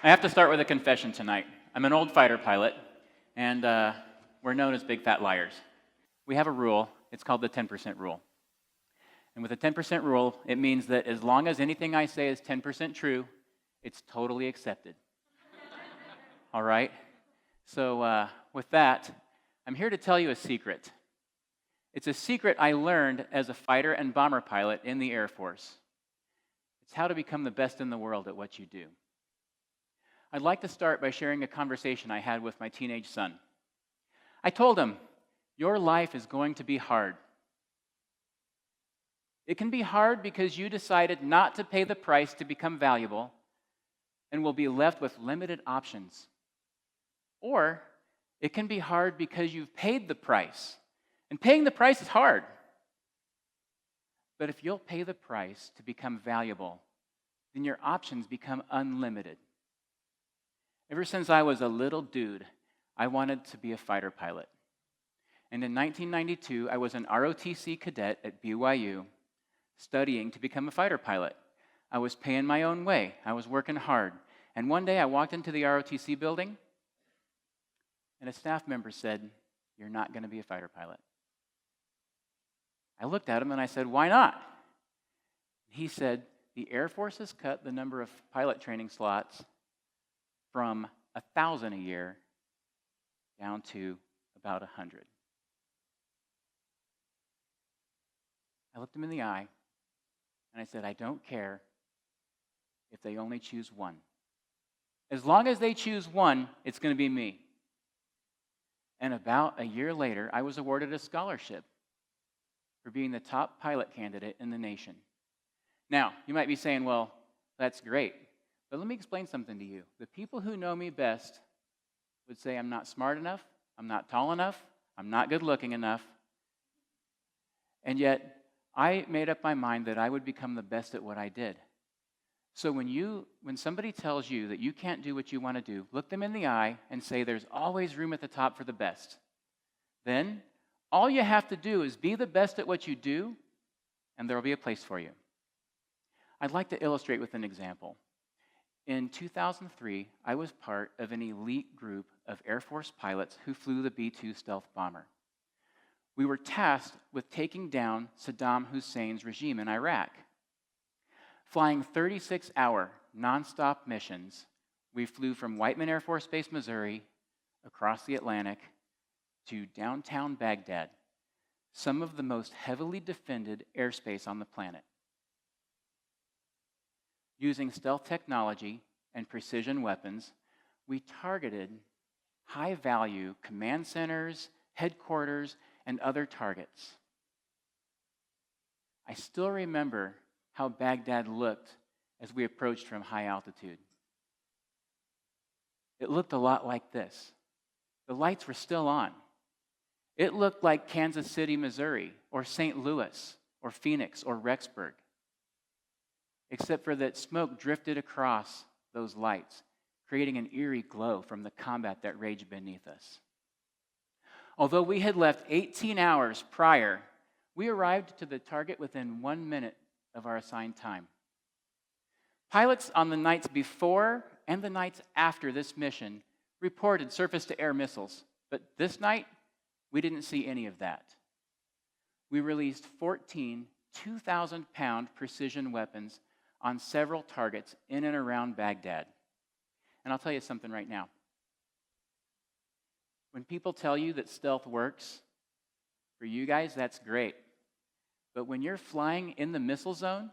I have to start with a confession tonight. I'm an old fighter pilot, and we're known as big fat liars. We have a rule. It's called the 10% rule. And with the 10% rule, it means that as long as anything I say is 10% true, it's totally accepted. All right? So with that, I'm here to tell you a secret. It's a secret I learned as a fighter and bomber pilot in the Air Force. It's how to become the best in the world at what you do. I'd like to start by sharing a conversation I had with my teenage son. I told him, your life is going to be hard. It can be hard because you decided not to pay the price to become valuable and will be left with limited options. Or it can be hard because you've paid the price, and paying the price is hard. But if you'll pay the price to become valuable, then your options become unlimited. Ever since I was a little dude, I wanted to be a fighter pilot. And in 1992, I was an ROTC cadet at BYU, studying to become a fighter pilot. I was paying my own way. I was working hard. And one day I walked into the ROTC building, and a staff member said, "You're not going to be a fighter pilot." I looked at him and I said, "Why not?" He said, "The Air Force has cut the number of pilot training slots from 1,000 a year down to about 100. I looked him in the eye and I said, "I don't care if they only choose one. As long as they choose one, it's going to be me." And about a year later, I was awarded a scholarship for being the top pilot candidate in the nation. Now, you might be saying, well, that's great. But let me explain something to you. The people who know me best would say I'm not smart enough, I'm not tall enough, I'm not good looking enough. And yet, I made up my mind that I would become the best at what I did. So when somebody tells you that you can't do what you want to do, look them in the eye and say there's always room at the top for the best. Then, all you have to do is be the best at what you do, and there will be a place for you. I'd like to illustrate with an example. In 2003, I was part of an elite group of Air Force pilots who flew the B-2 stealth bomber. We were tasked with taking down Saddam Hussein's regime in Iraq. Flying 36-hour nonstop missions, we flew from Whiteman Air Force Base, Missouri, across the Atlantic to downtown Baghdad, some of the most heavily defended airspace on the planet. Using stealth technology and precision weapons, we targeted high-value command centers, headquarters, and other targets. I still remember how Baghdad looked as we approached from high altitude. It looked a lot like this. The lights were still on. It looked like Kansas City, Missouri, or St. Louis, or Phoenix, or Rexburg, except for that smoke drifted across those lights, creating an eerie glow from the combat that raged beneath us. Although we had left 18 hours prior, we arrived to the target within 1 minute of our assigned time. Pilots on the nights before and the nights after this mission reported surface-to-air missiles, but this night, we didn't see any of that. We released 14 2,000-pound precision weapons on several targets in and around Baghdad. And I'll tell you something right now. When people tell you that stealth works, for you guys, that's great. But when you're flying in the missile zone,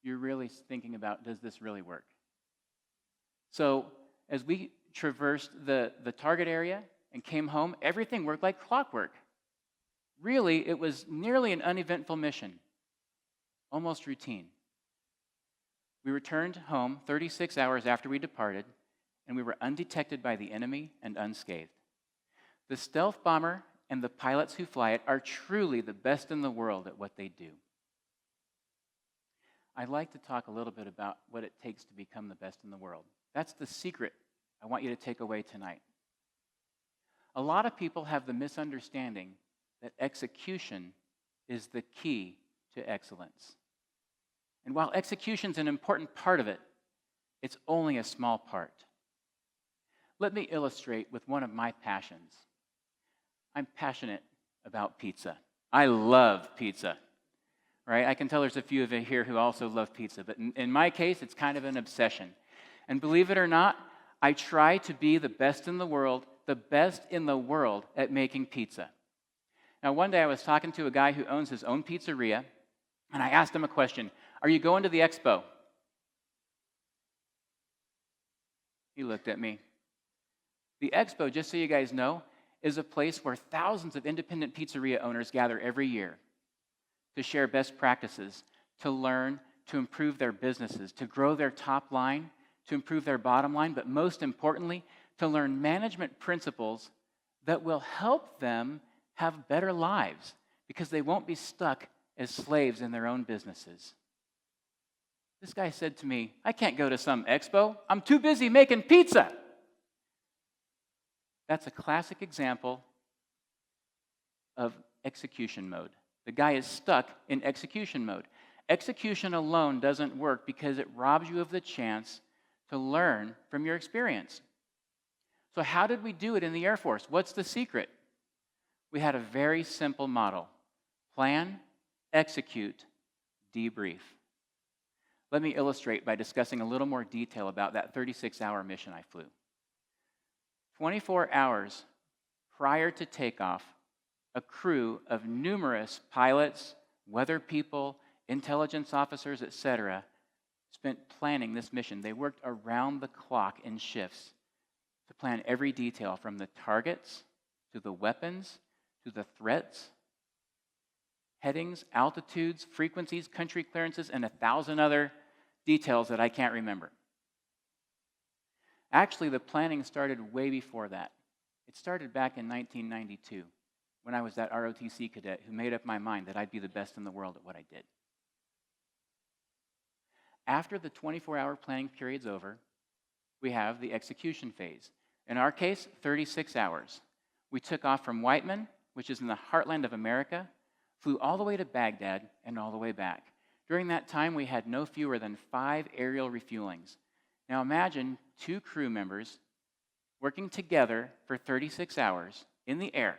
you're really thinking about, does this really work? So as we traversed the target area and came home, everything worked like clockwork. Really, it was nearly an uneventful mission, almost routine. We returned home 36 hours after we departed, and we were undetected by the enemy and unscathed. The stealth bomber and the pilots who fly it are truly the best in the world at what they do. I'd like to talk a little bit about what it takes to become the best in the world. That's the secret I want you to take away tonight. A lot of people have the misunderstanding that execution is the key to excellence. And while execution is an important part of it, It's only a small part. Let me illustrate with one of my passions. I'm passionate about pizza. I love pizza, right? I can tell there's a few of you here who also love pizza, but in my case, it's kind of an obsession. And believe it or not, I try to be the best in the world at making pizza. Now, one day I was talking to a guy who owns his own pizzeria, and I asked him a question. Are you going to the expo? He looked at me. The expo, just so you guys know, is a place where thousands of independent pizzeria owners gather every year to share best practices, to learn, to improve their businesses, to grow their top line, to improve their bottom line, but most importantly, to learn management principles that will help them have better lives because they won't be stuck as slaves in their own businesses. This guy said to me, I can't go to some expo. I'm too busy making pizza. That's a classic example of execution mode. The guy is stuck in execution mode. Execution alone doesn't work because it robs you of the chance to learn from your experience. So how did we do it in the Air Force? What's the secret? We had a very simple model. Plan, execute, debrief. Let me illustrate by discussing a little more detail about that 36-hour mission I flew. 24 hours prior to takeoff, a crew of numerous pilots, weather people, intelligence officers, etc., spent planning this mission. They worked around the clock in shifts to plan every detail from the targets to the weapons to the threats, headings, altitudes, frequencies, country clearances, and 1,000 other details that I can't remember. Actually, the planning started way before that. It started back in 1992 when I was that ROTC cadet who made up my mind that I'd be the best in the world at what I did. After the 24-hour planning period's over, we have the execution phase. In our case, 36 hours. We took off from Whiteman, which is in the heartland of America, flew all the way to Baghdad and all the way back. During that time, we had no fewer than 5 aerial refuelings. Now imagine 2 crew members working together for 36 hours in the air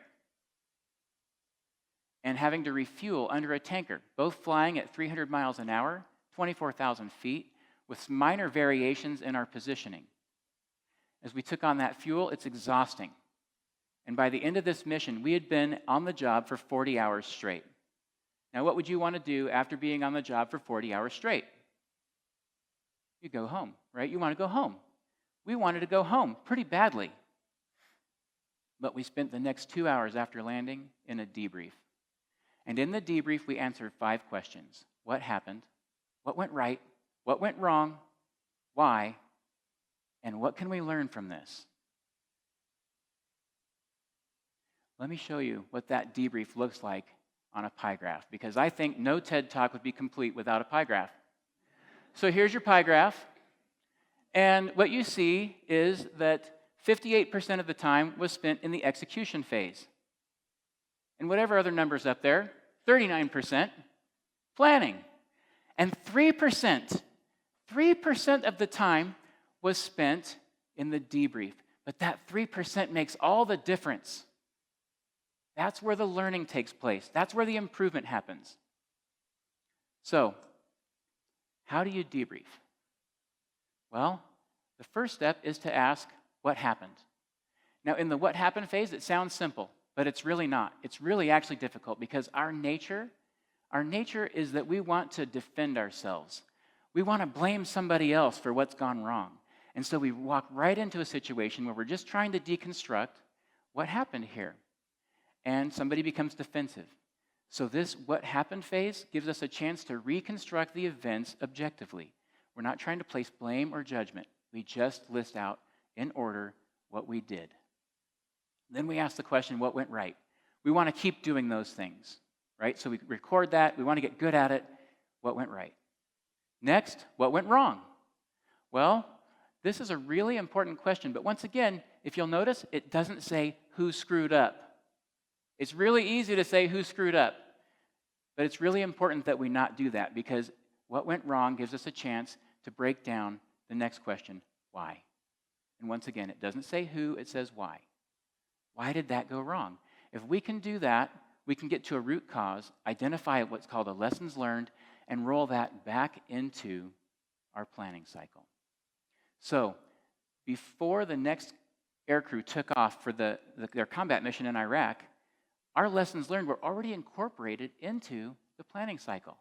and having to refuel under a tanker, both flying at 300 miles an hour, 24,000 feet, with minor variations in our positioning. As we took on that fuel, it's exhausting. And by the end of this mission, we had been on the job for 40 hours straight. Now, what would you want to do after being on the job for 40 hours straight? You go home, right? You want to go home. We wanted to go home pretty badly. But we spent the next 2 hours after landing in a debrief. And in the debrief, we answered 5 questions. What happened? What went right? What went wrong? Why? And what can we learn from this? Let me show you what that debrief looks like on a pie graph, because I think no TED Talk would be complete without a pie graph. So here's your pie graph, and what you see is that 58% of the time was spent in the execution phase. And whatever other numbers up there, 39% planning. And 3% of the time was spent in the debrief. But that 3% makes all the difference. That's where the learning takes place. That's where the improvement happens. So, how do you debrief? Well, the first step is to ask, what happened? Now, in the what happened phase, it sounds simple, but it's really not. It's really actually difficult because our nature is that we want to defend ourselves. We want to blame somebody else for what's gone wrong. And so we walk right into a situation where we're just trying to deconstruct what happened here. And somebody becomes defensive. So this what happened phase gives us a chance to reconstruct the events objectively. We're not trying to place blame or judgment. We just list out in order what we did. Then we ask the question, what went right? We want to keep doing those things, right? So we record that. We want to get good at it. What went right? Next, what went wrong? Well, this is a really important question, but once again, if you'll notice, it doesn't say who screwed up. It's really easy to say who screwed up, but it's really important that we not do that because what went wrong gives us a chance to break down the next question, why? And once again, it doesn't say who, it says why. Why did that go wrong? If we can do that, we can get to a root cause, identify what's called a lessons learned, and roll that back into our planning cycle. So, before the next aircrew took off for their combat mission in Iraq, our lessons learned were already incorporated into the planning cycle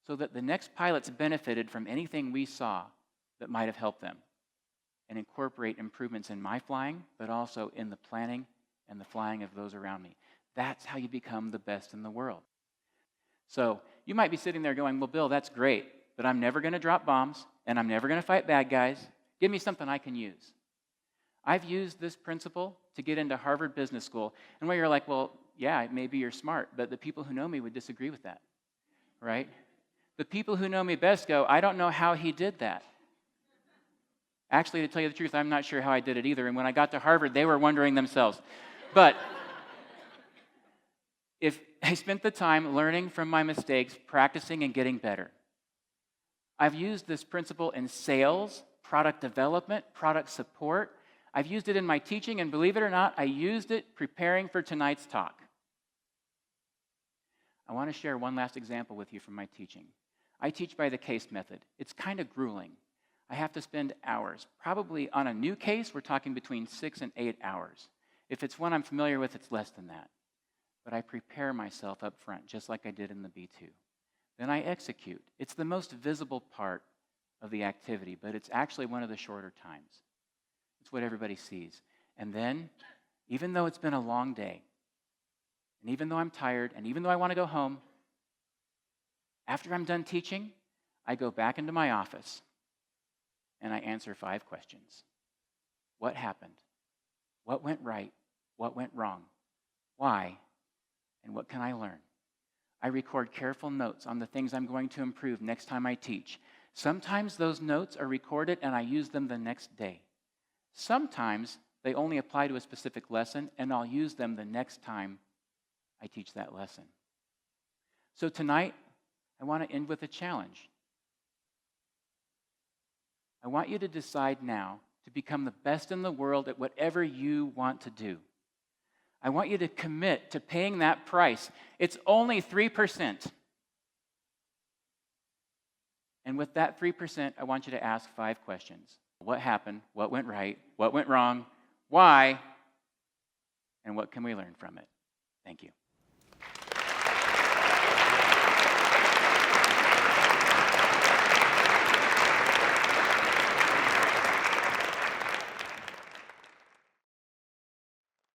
so that the next pilots benefited from anything we saw that might have helped them and incorporate improvements in my flying, but also in the planning and the flying of those around me. That's how you become the best in the world. So you might be sitting there going, well, Bill, that's great, but I'm never going to drop bombs, and I'm never going to fight bad guys. Give me something I can use. I've used this principle to get into Harvard Business School. And where you're like, well, yeah, maybe you're smart, but the people who know me would disagree with that, right? The people who know me best go, I don't know how he did that. Actually, to tell you the truth, I'm not sure how I did it either. And when I got to Harvard, they were wondering themselves. But if I spent the time learning from my mistakes, practicing and getting better. I've used this principle in sales, product development, product support. I've used it in my teaching, and believe it or not, I used it preparing for tonight's talk. I want to share one last example with you from my teaching. I teach by the case method. It's kind of grueling. I have to spend hours. Probably on a new case, we're talking between 6 and 8 hours. If it's one I'm familiar with, it's less than that. But I prepare myself up front, just like I did in the B2. Then I execute. It's the most visible part of the activity, but it's actually one of the shorter times. It's what everybody sees. And then, even though it's been a long day, and even though I'm tired, and even though I want to go home, after I'm done teaching, I go back into my office and I answer 5 questions. What happened? What went right? What went wrong? Why? And what can I learn? I record careful notes on the things I'm going to improve next time I teach. Sometimes those notes are recorded and I use them the next day. Sometimes they only apply to a specific lesson and I'll use them the next time I teach that lesson. So tonight, I want to end with a challenge. I want you to decide now to become the best in the world at whatever you want to do. I want you to commit to paying that price. It's only 3%. And with that 3%, I want you to ask 5 questions. What happened? What went right? What went wrong? Why? And what can we learn from it? Thank you.